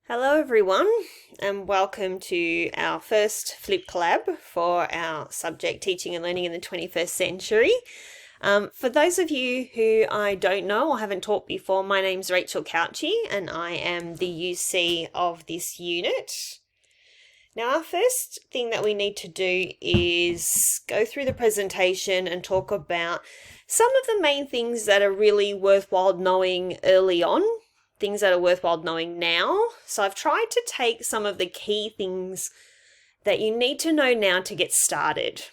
Hello everyone and welcome to our first Flip Collab for our subject Teaching and Learning in the 21st Century. For those of you who I don't know or haven't taught before, my name's Rachel Couchy and I am the UC of this unit. Now our first thing that we need to do is go through the presentation and talk about some of the main things that are really worthwhile knowing early on. Things that are worthwhile knowing now. So I've tried to take some of the key things that you need to know now to get started.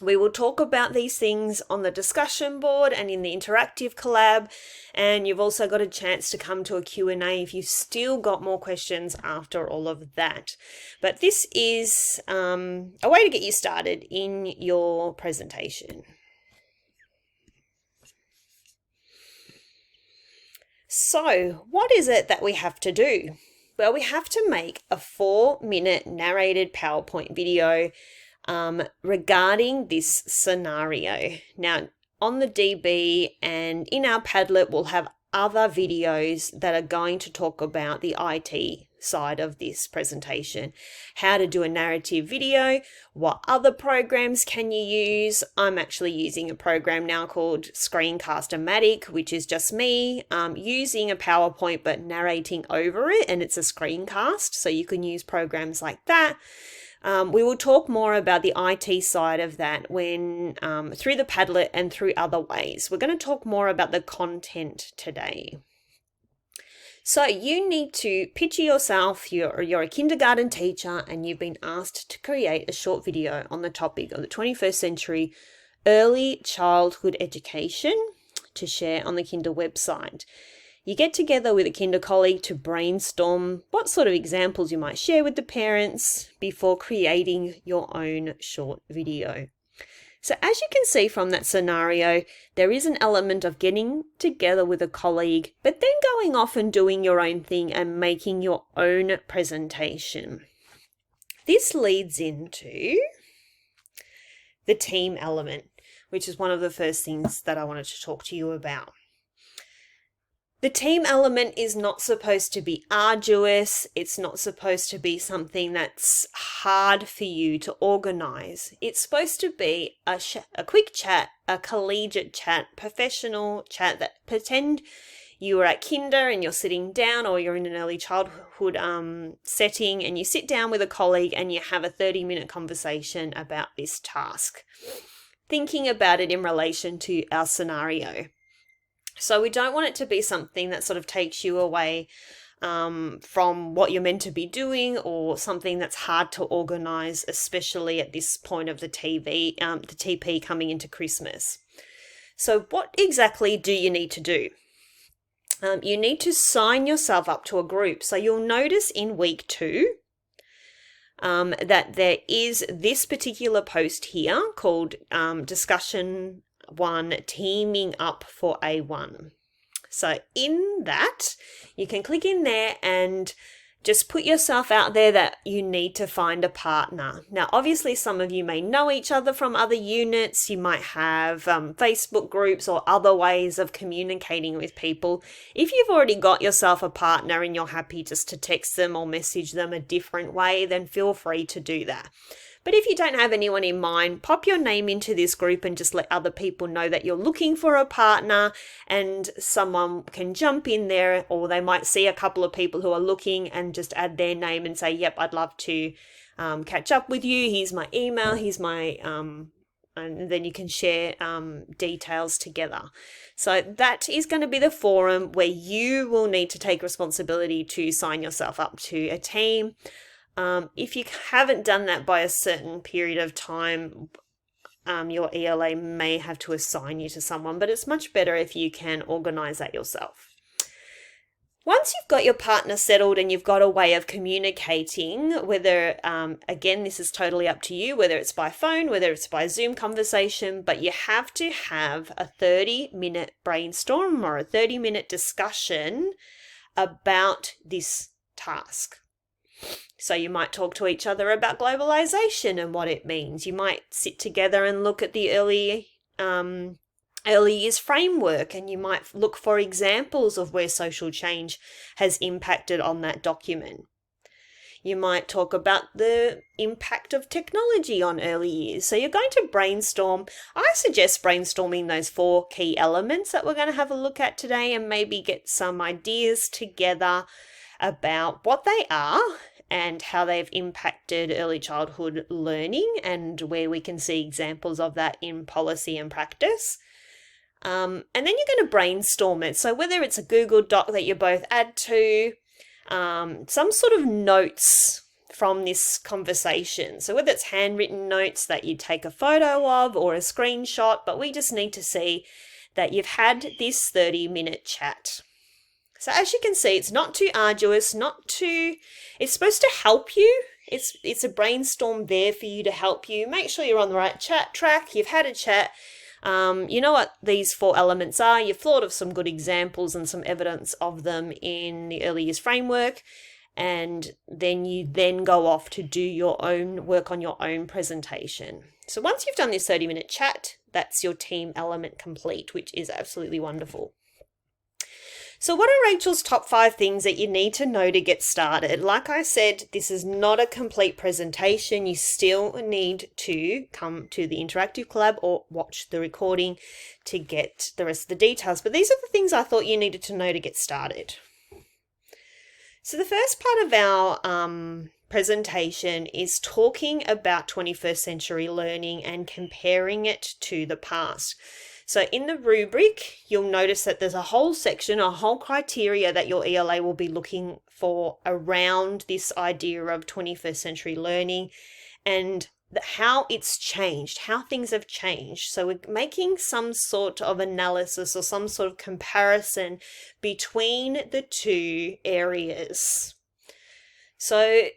We will talk about these things on the discussion board and in the interactive collab, and you've also got a chance to come to a Q&A if you've still got more questions after all of that. But this is a way to get you started in your presentation. So, what is it that we have to do? Well, we have to make a 4-minute narrated PowerPoint video regarding this scenario. Now, on the DB and in our Padlet, we'll have other videos that are going to talk about the IT side of this presentation. How to do a narrative video, what other programs can you use. I'm actually using a program now called Screencast-O-Matic, which is just me using a PowerPoint but narrating over it, and it's a screencast, so you can use programs like that. We will talk more about the IT side of that when through the Padlet and through other ways. We're going to talk more about the content today. So you need to picture yourself, you're a kindergarten teacher and you've been asked to create a short video on the topic of the 21st century early childhood education to share on the Kinder website. You get together with a Kinder colleague to brainstorm what sort of examples you might share with the parents before creating your own short video. So as you can see from that scenario, there is an element of getting together with a colleague, but then going off and doing your own thing and making your own presentation. This leads into the team element, which is one of the first things that I wanted to talk to you about. The team element is not supposed to be arduous. It's not supposed to be something that's hard for you to organize. It's supposed to be a quick chat, a collegiate chat, professional chat that pretend you are at kinder and you're sitting down, or you're in an early childhood setting and you sit down with a colleague and you have a 30-minute conversation about this task, thinking about it in relation to our scenario. So we don't want it to be something that sort of takes you away from what you're meant to be doing, or something that's hard to organize, especially at this point of the TP coming into Christmas. So what exactly do you need to do? You need to sign yourself up to a group. So you'll notice in week 2 that there is this particular post here called Discussion 1 Teaming Up for A1. So in that, you can click in there and just put yourself out there that you need to find a partner. Now, obviously, some of you may know each other from other units. You might have Facebook groups or other ways of communicating with people. If you've already got yourself a partner and you're happy just to text them or message them a different way, then feel free to do that. But if you don't have anyone in mind, pop your name into this group and just let other people know that you're looking for a partner, and someone can jump in there, or they might see a couple of people who are looking and just add their name and say, yep, I'd love to catch up with you. Here's my email, here's my, and then you can share details together. So that is going to be the forum where you will need to take responsibility to sign yourself up to a team. If you haven't done that by a certain period of time, your ELA may have to assign you to someone, but it's much better if you can organize that yourself. Once you've got your partner settled and you've got a way of communicating, whether, again, this is totally up to you, whether it's by phone, whether it's by Zoom conversation, but you have to have a 30-minute brainstorm or a 30-minute discussion about this task. So you might talk to each other about globalization and what it means. You might sit together and look at the early early years framework, and you might look for examples of where social change has impacted on that document. You might talk about the impact of technology on early years. So you're going to brainstorm. I suggest brainstorming those 4 key elements that we're going to have a look at today, and maybe get some ideas together about what they are and how they've impacted early childhood learning, and where we can see examples of that in policy and practice. And then you're going to brainstorm it. So whether it's a Google Doc that you both add to, some sort of notes from this conversation. So whether it's handwritten notes that you take a photo of or a screenshot, but we just need to see that you've had this 30-minute chat. So as you can see, it's not too arduous, it's supposed to help you. It's a brainstorm there for you to help you. Make sure you're on the right chat track. You've had a chat. You know what these 4 elements are. You've thought of some good examples and some evidence of them in the early years framework, and then you go off to do your own work on your own presentation. So once you've done this 30-minute chat, that's your team element complete, which is absolutely wonderful. So what are Rachel's top 5 things that you need to know to get started? Like I said, this is not a complete presentation. You still need to come to the interactive collab or watch the recording to get the rest of the details. But these are the things I thought you needed to know to get started. So the first part of our presentation is talking about 21st century learning and comparing it to the past. So in the rubric, you'll notice that there's a whole section, a whole criteria that your ELA will be looking for around this idea of 21st century learning and how it's changed, how things have changed. So we're making some sort of analysis or some sort of comparison between the 2 areas. So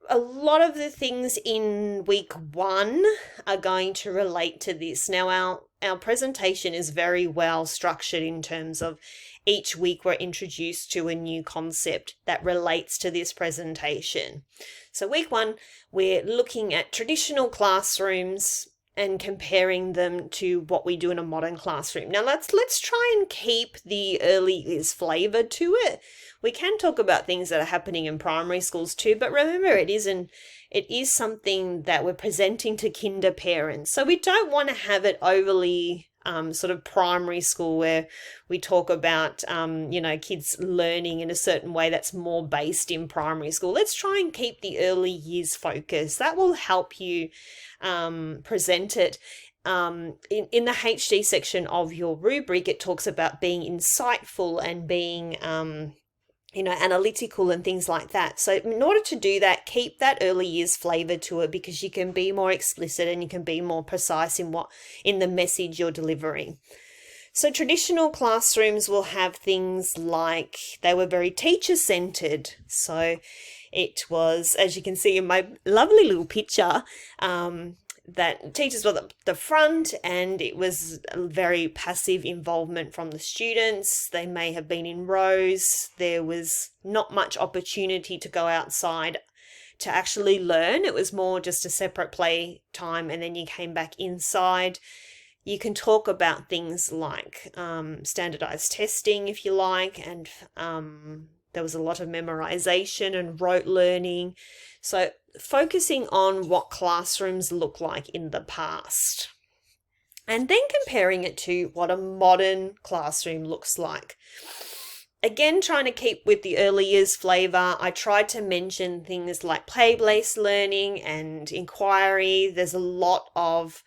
a lot of the things in week 1 are going to relate to this. Now, our presentation is very well structured in terms of each week we're introduced to a new concept that relates to this presentation. So week 1, we're looking at traditional classrooms and comparing them to what we do in a modern classroom. Now let's try and keep the early years flavour to it. We can talk about things that are happening in primary schools too, but remember it is something that we're presenting to kinder parents. So we don't want to have it overly sort of primary school where we talk about, kids learning in a certain way that's more based in primary school. Let's try and keep the early years focus. That will help you present it. In the HD section of your rubric, it talks about being insightful and being analytical and things like that. So in order to do that, keep that early years flavor to it, because you can be more explicit and you can be more precise in the message you're delivering. So traditional classrooms will have things like they were very teacher-centered. So it was, as you can see in my lovely little picture, that teachers were at the front, and it was a very passive involvement from the students. They may have been in rows. There was not much opportunity to go outside to actually learn. It was more just a separate play time, and then you came back inside. You can talk about things like standardized testing, if you like, and there was a lot of memorization and rote learning. So focusing on what classrooms look like in the past, and then comparing it to what a modern classroom looks like. Again, trying to keep with the early years flavour, I tried to mention things like play-based learning and inquiry. There's a lot of,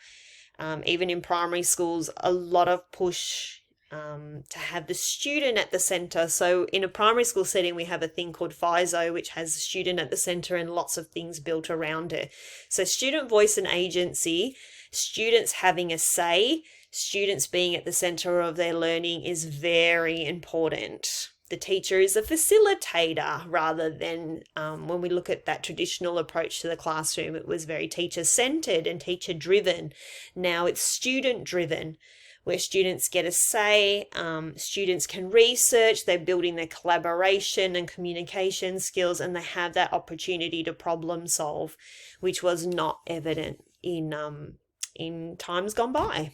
even in primary schools, a lot of push to have the student at the centre. So in a primary school setting, we have a thing called FISO, which has the student at the centre and lots of things built around it. So student voice and agency, students having a say, students being at the centre of their learning is very important. The teacher is a facilitator rather than, when we look at that traditional approach to the classroom, it was very teacher-centred and teacher-driven. Now it's student-driven, where students get a say, students can research, they're building their collaboration and communication skills, and they have that opportunity to problem solve, which was not evident in times gone by.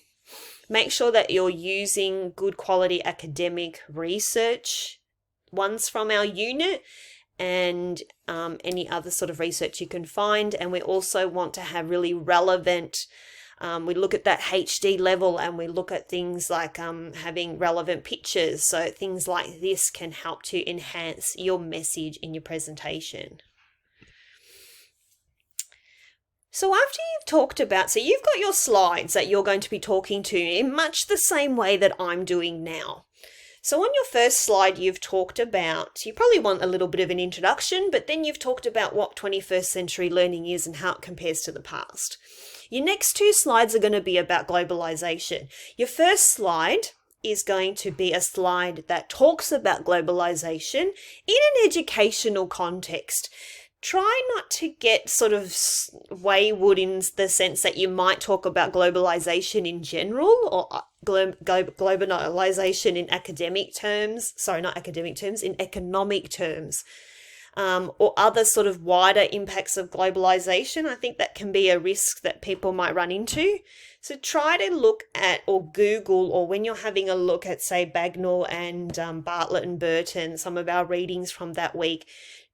Make sure that you're using good quality academic research, ones from our unit, and any other sort of research you can find. And we also want to have really relevant, we look at that HD level, and we look at things like having relevant pictures. So things like this can help to enhance your message in your presentation. So after you've talked about, so you've got your slides that you're going to be talking to in much the same way that I'm doing now. So on your first slide, you've talked about, you probably want a little bit of an introduction, but then you've talked about what 21st century learning is and how it compares to the past. Your next two slides are going to be about globalization. Your first slide is going to be a slide that talks about globalization in an educational context. Try not to get sort of wayward in the sense that you might talk about globalization in general, or globalization in academic terms, in economic terms, or other sort of wider impacts of globalization. I think that can be a risk that people might run into. So try to look at, or Google, or when you're having a look at, say, Bagnall and Bartlett and Burton, some of our readings from that week,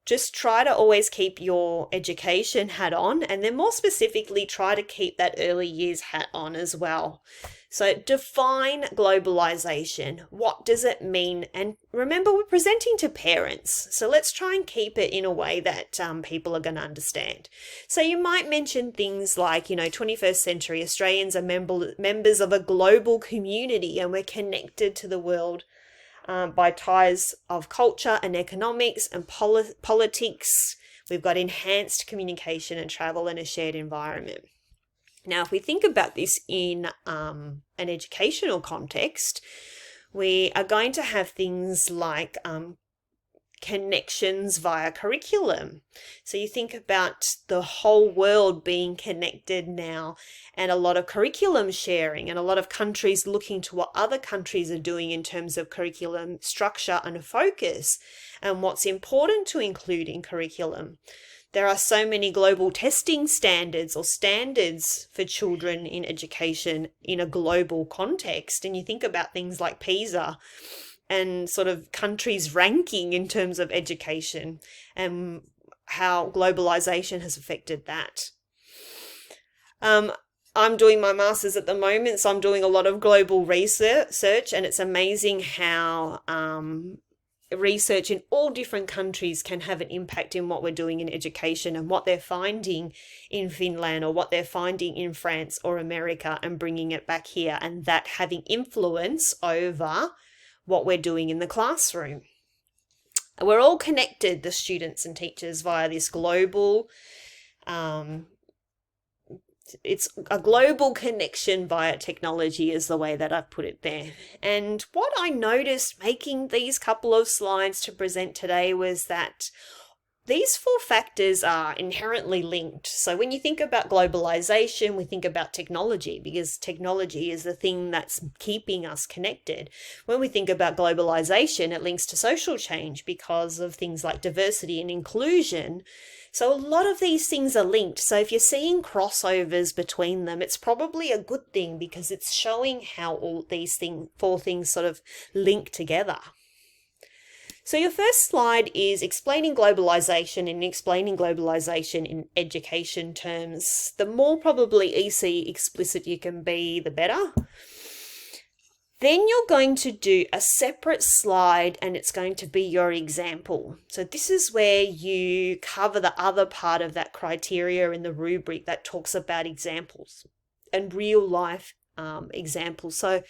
just try to always keep your education hat on, and then more specifically, try to keep that early years hat on as well. So define globalization. What does it mean? And remember, we're presenting to parents, so let's try and keep it in a way that people are going to understand. So you might mention things like, 21st century Australians are members of a global community, and we're connected to the world by ties of culture and economics and politics. We've got enhanced communication and travel in a shared environment. Now, if we think about this in an educational context, we are going to have things like connections via curriculum. So you think about the whole world being connected now, and a lot of curriculum sharing, and a lot of countries looking to what other countries are doing in terms of curriculum structure and focus, and what's important to include in curriculum. There are so many global testing standards, or standards for children in education in a global context. And you think about things like PISA and sort of countries ranking in terms of education, and how globalization has affected that. I'm doing my master's at the moment, so I'm doing a lot of global research, and it's amazing how research in all different countries can have an impact in what we're doing in education, and what they're finding in Finland, or what they're finding in France or America, and bringing it back here, and that having influence over what we're doing in the classroom. We're all connected, the students and teachers, via this global, it's a global connection via technology, is the way that I've put it there. And what I noticed making these couple of slides to present today was that these four factors are inherently linked. So when you think about globalization, we think about technology, because technology is the thing that's keeping us connected. When we think about globalization, it links to social change because of things like diversity and inclusion. So a lot of these things are linked. So if you're seeing crossovers between them, it's probably a good thing, because it's showing how all these four things sort of link together. So your first slide is explaining globalization, and explaining globalization in education terms. The more probably EC explicit you can be, the better. Then you're going to do a separate slide, and it's going to be your example. So this is where you cover the other part of that criteria in the rubric that talks about examples and real life examples. So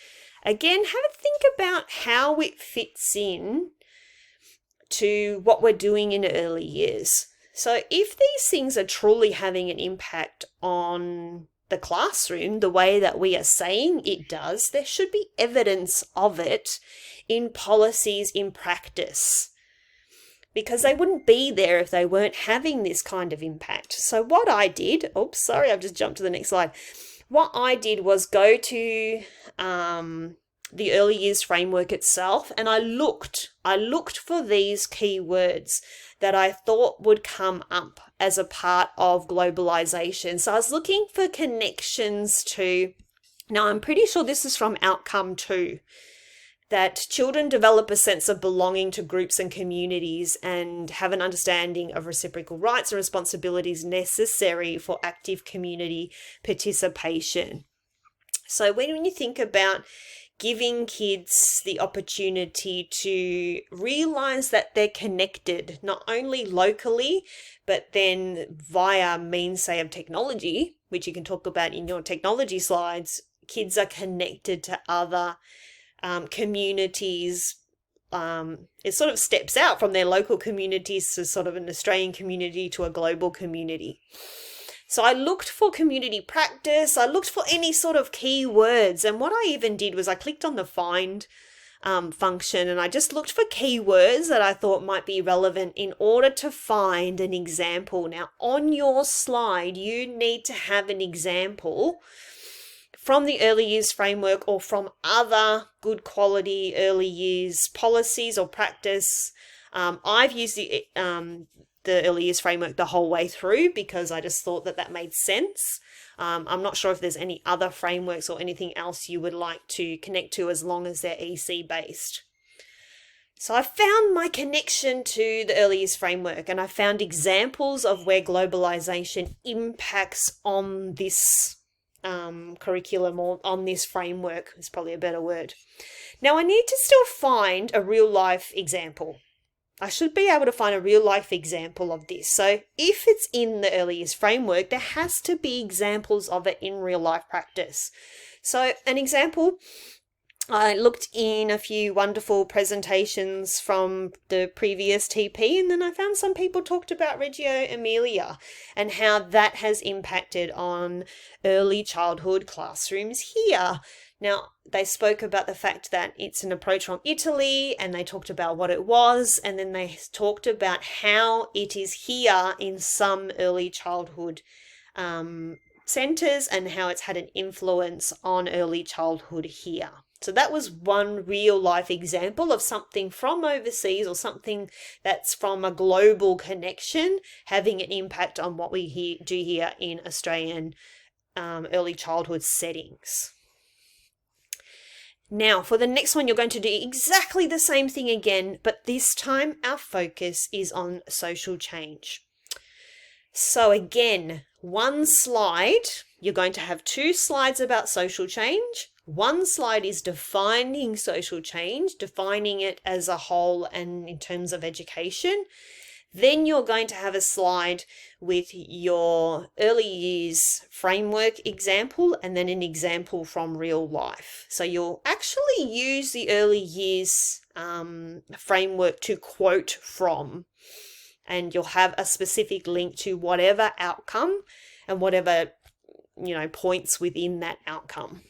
again, have a think about how it fits in to what we're doing in early years. So if these things are truly having an impact on the classroom the way that we are saying it does, there should be evidence of it in policies, in practice, because they wouldn't be there if they weren't having this kind of impact. So what I did, I've just jumped to the next slide. What I did was go to the early years framework itself, and I looked for these keywords that I thought would come up as a part of globalization. So I was looking for connections to Now, I'm pretty sure this is from outcome 2, that children develop a sense of belonging to groups and communities and have an understanding of reciprocal rights and responsibilities necessary for active community participation. So when you think about giving kids the opportunity to realize that they're connected, not only locally, but then via means, say, of technology, which you can talk about in your technology slides, kids are connected to other communities. It sort of steps out from their local communities to sort of an Australian community to a global community. So I looked for community practice. I looked for any sort of key words. And what I even did was I clicked on the find function and I just looked for keywords that I thought might be relevant in order to find an example. Now, on your slide, you need to have an example from the early years framework or from other good quality early years policies or practice. I've used the early years framework the whole way through because I just thought that made sense. I'm not sure if there's any other frameworks or anything else you would like to connect to as long as they're EC based. So I found my connection to the early years framework and I found examples of where globalization impacts on this curriculum or on this framework is probably a better word. Now I need to still find a real life example. I should be able to find a real life example of this. So if it's in the early years framework, there has to be examples of it in real life practice. So an example, I looked in a few wonderful presentations from the previous TP, and then I found some people talked about Reggio Emilia and how that has impacted on early childhood classrooms here. Now, they spoke about the fact that it's an approach from Italy, and they talked about what it was, and then they talked about how it is here in some early childhood centres and how it's had an influence on early childhood here. So that was one real life example of something from overseas or something that's from a global connection having an impact on what we do here in Australian early childhood settings. Now, for the next one, you're going to do exactly the same thing again, but this time our focus is on social change. So again, one slide, you're going to have 2 slides about social change. One slide is defining social change, defining it as a whole and in terms of education. Then you're going to have a slide with your early years framework example and then an example from real life. So you'll actually use the early years framework to quote from, and you'll have a specific link to whatever outcome and whatever, points within that outcome.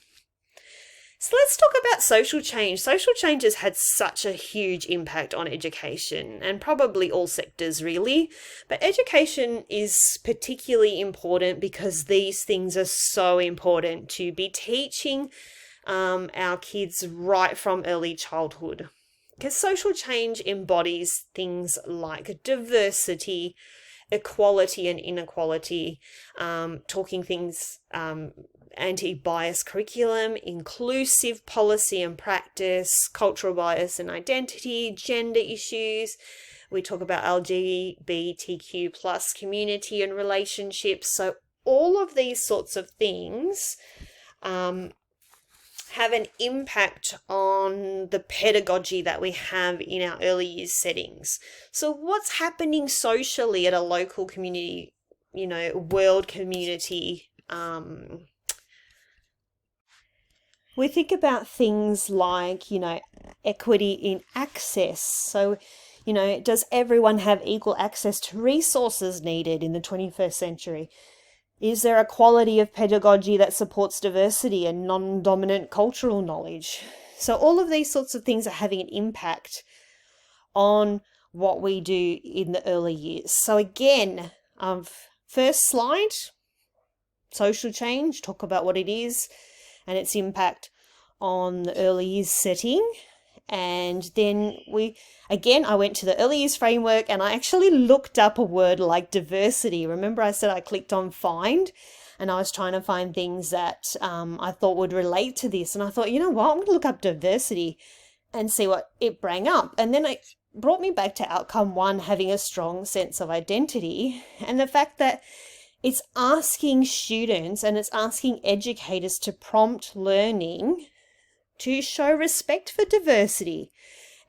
So let's talk about social change. Social change has had such a huge impact on education and probably all sectors really, but education is particularly important because these things are so important to be teaching our kids right from early childhood. Because social change embodies things like diversity, equality and inequality, talking things anti-bias curriculum, inclusive policy and practice, cultural bias and identity, gender issues. We talk about LGBTQ plus community and relationships. So all of these sorts of things have an impact on the pedagogy that we have in our early years settings. So what's happening socially at a local community, world community? We think about things like, equity in access. So, does everyone have equal access to resources needed in the 21st century? Is there a quality of pedagogy that supports diversity and non-dominant cultural knowledge? So all of these sorts of things are having an impact on what we do in the early years. So again, first slide, social change, talk about what it is and its impact on the early years setting. And then I went to the early years framework and I actually looked up a word like diversity. Remember I said I clicked on find? and I was trying to find things that I thought would relate to this. And I thought, you know what, I'm going to look up diversity and see what it brought up. And then it brought me back to outcome 1, having a strong sense of identity, and the fact that it's asking students and it's asking educators to prompt learning to show respect for diversity.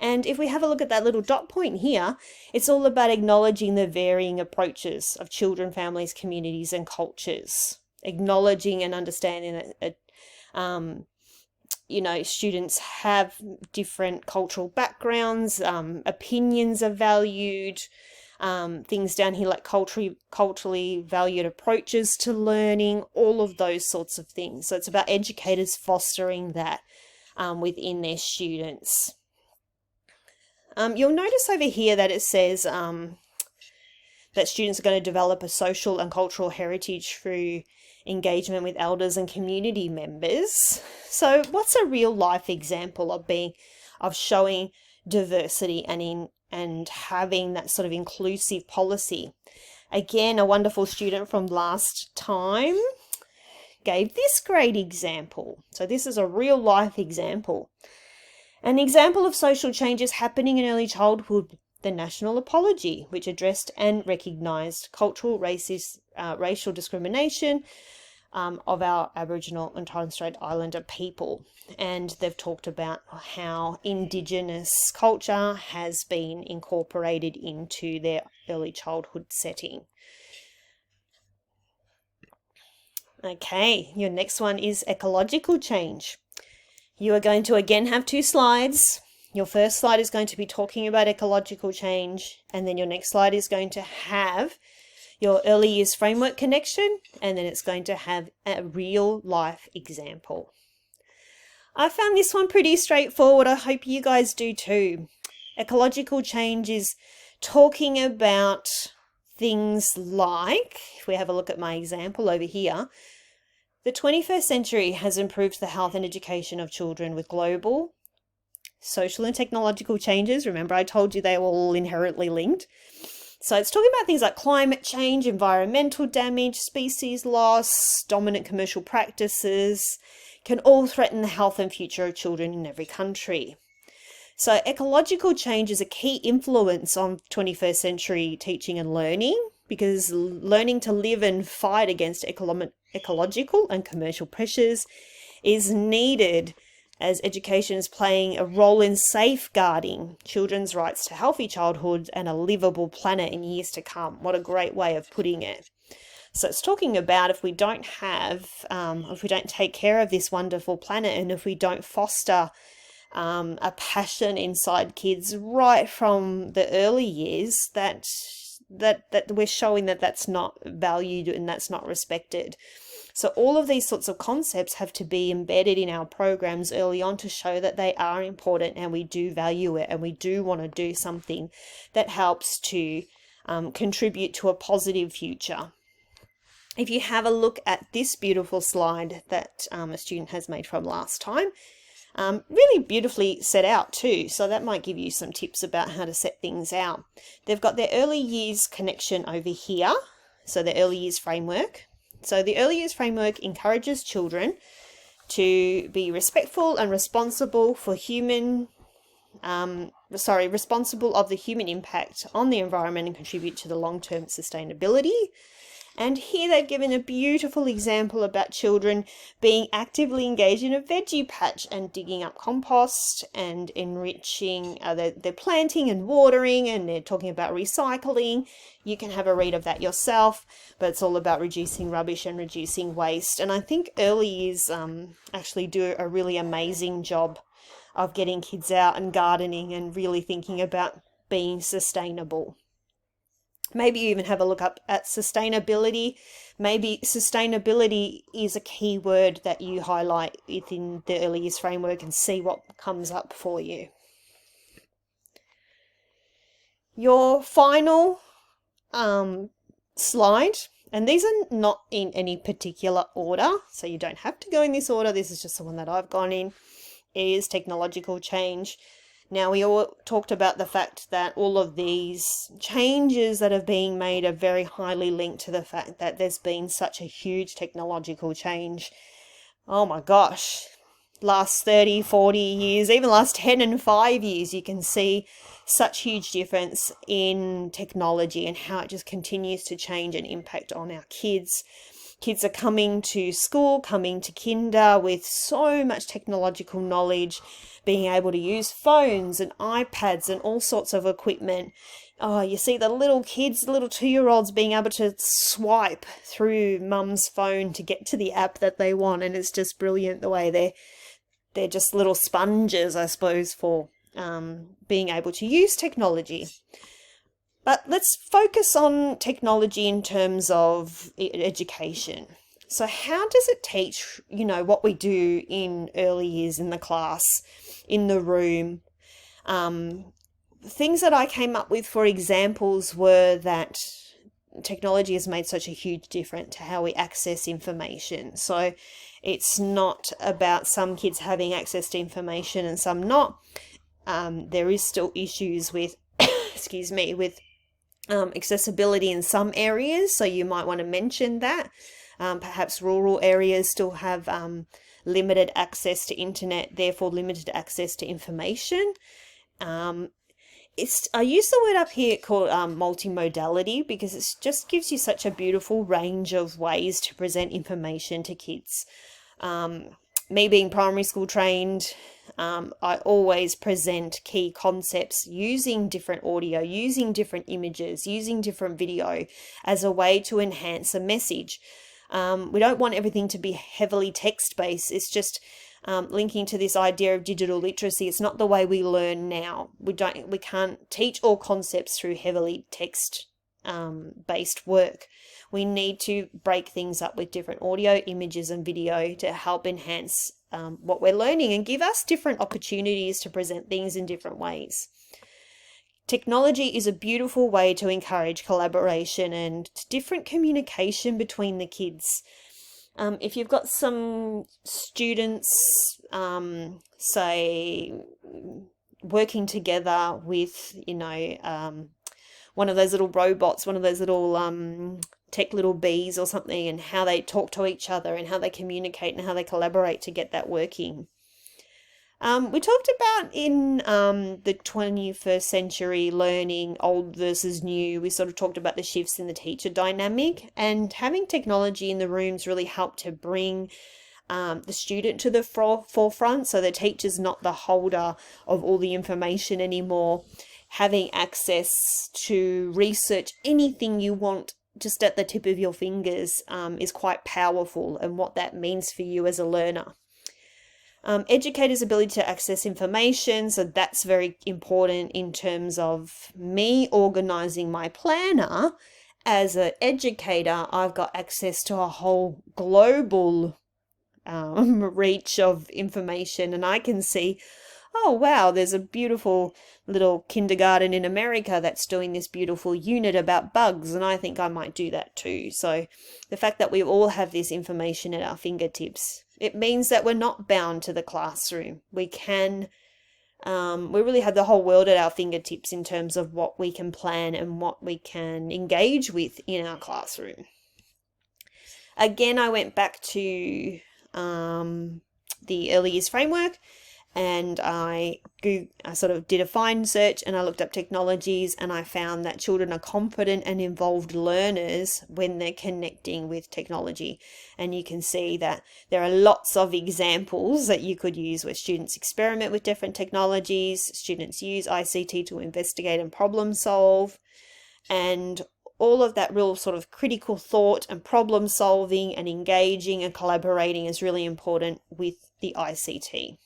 And if we have a look at that little dot point here, it's all about acknowledging the varying approaches of children, families, communities, and cultures. Acknowledging and understanding that, students have different cultural backgrounds, opinions are valued, things down here like culturally valued approaches to learning, all of those sorts of things. So it's about educators fostering that within their students. You'll notice over here that it says that students are going to develop a social and cultural heritage through engagement with elders and community members. So what's a real life example of showing diversity and having that sort of inclusive policy? Again, a wonderful student from last time gave this great example. So this is a real life example. An example of social changes happening in early childhood, the National Apology, which addressed and recognised cultural racial discrimination of our Aboriginal and Torres Strait Islander people. And they've talked about how Indigenous culture has been incorporated into their early childhood setting. Okay, your next one is ecological change. You are going to again have 2 slides. Your first slide is going to be talking about ecological change, and then your next slide is going to have your early years framework connection, and then it's going to have a real life example. I found this one pretty straightforward. I hope you guys do too. Ecological change is talking about things like, if we have a look at my example over here, the 21st century has improved the health and education of children with global, social and technological changes. Remember, I told you they were all inherently linked. So it's talking about things like climate change, environmental damage, species loss, dominant commercial practices, can all threaten the health and future of children in every country. So ecological change is a key influence on 21st century teaching and learning, because learning to live and fight against ecological and commercial pressures is needed, as education is playing a role in safeguarding children's rights to healthy childhood and a livable planet in years to come. What a great way of putting it. So it's talking about if we don't take care of this wonderful planet, and if we don't foster a passion inside kids right from the early years, that we're showing that that's not valued and that's not respected. So all of these sorts of concepts have to be embedded in our programs early on to show that they are important and we do value it and we do want to do something that helps to contribute to a positive future. If you have a look at this beautiful slide that a student has made from last time, really beautifully set out too, so that might give you some tips about how to set things out. They've got their early years connection over here, so the early years framework. So the early years framework encourages children to be respectful and responsible of the human impact on the environment and contribute to the long-term sustainability. And here they've given a beautiful example about children being actively engaged in a veggie patch and digging up compost and enriching, they're planting and watering, and they're talking about recycling. You can have a read of that yourself, but it's all about reducing rubbish and reducing waste. And I think early years actually do a really amazing job of getting kids out and gardening and really thinking about being sustainable. Maybe you even have a look up at sustainability. Maybe sustainability is a key word that you highlight within the early years framework and see what comes up for you. Your final slide, and these are not in any particular order, so you don't have to go in this order. This is just the one that I've gone in, is technological change. Now, we all talked about the fact that all of these changes that have been made are very highly linked to the fact that there's been such a huge technological change. Oh my gosh, last 30, 40 years, even last 10 and 5 years, you can see such huge difference in technology and how it just continues to change and impact on our kids. Kids are coming to school, coming to kinder with so much technological knowledge, being able to use phones and iPads and all sorts of equipment. Oh, you see the little kids, the little 2-year-olds being able to swipe through mum's phone to get to the app that they want. And it's just brilliant the way they're just little sponges, I suppose, for being able to use technology. But let's focus on technology in terms of education. So how does it teach, what we do in early years in the class, in the room? Things that I came up with for examples were that technology has made such a huge difference to how we access information. So it's not about some kids having access to information and some not. There is still issues with, with accessibility in some areas, so you might want to mention that. Perhaps rural areas still have limited access to internet, therefore limited access to information. I use the word up here called multimodality because it just gives you such a beautiful range of ways to present information to kids. Me being primary school trained, I always present key concepts using different audio, using different images, using different video as a way to enhance a message. We don't want everything to be heavily text-based. It's just linking to this idea of digital literacy. It's not the way we learn now. We can't teach all concepts through heavily text based work. We need to break things up with different audio, images and video to help enhance what we're learning and give us different opportunities to present things in different ways. Technology is a beautiful way to encourage collaboration and different communication between the kids. If you've got some students, say, working together with, one of those little robots, one of those little tech little bees or something, and how they talk to each other and how they communicate and how they collaborate to get that working. We talked about in the 21st century learning, old versus new, we sort of talked about the shifts in the teacher dynamic, and having technology in the rooms really helped to bring the student to the forefront, so the teacher's not the holder of all the information anymore. Having access to research anything you want just at the tip of your fingers is quite powerful, and what that means for you as a learner. Educators' ability to access information, so that's very important in terms of me organising my planner. As an educator, I've got access to a whole global reach of information, and I can see, oh wow, there's a beautiful little kindergarten in America that's doing this beautiful unit about bugs, and I think I might do that too. So the fact that we all have this information at our fingertips, it means that we're not bound to the classroom. We really have the whole world at our fingertips in terms of what we can plan and what we can engage with in our classroom. Again, I went back to the early years framework, and I sort of did a find search, and I looked up technologies, and I found that children are confident and involved learners when they're connecting with technology. And you can see that there are lots of examples that you could use where students experiment with different technologies, students use ICT to investigate and problem solve, and all of that real sort of critical thought and problem solving and engaging and collaborating is really important with the ICT.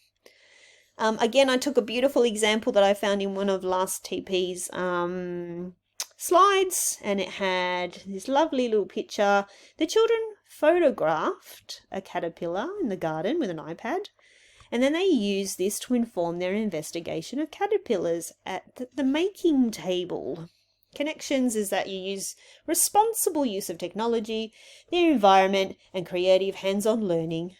Again, I took a beautiful example that I found in one of last TP's slides, and it had this lovely little picture. The children photographed a caterpillar in the garden with an iPad, and then they used this to inform their investigation of caterpillars at the making table. Connections is that you use responsible use of technology, the environment, and creative hands-on learning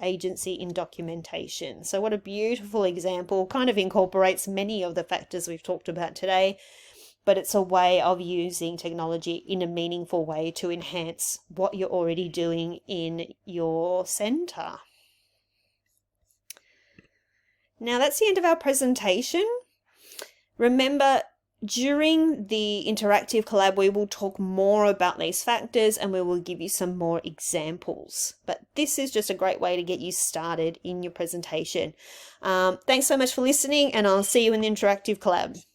agency in documentation. So what a beautiful example, kind of incorporates many of the factors we've talked about today, but it's a way of using technology in a meaningful way to enhance what you're already doing in your centre. Now that's the end of our presentation. Remember, during the interactive collab, we will talk more about these factors and we will give you some more examples. But this is just a great way to get you started in your presentation. Thanks so much for listening, and I'll see you in the interactive collab.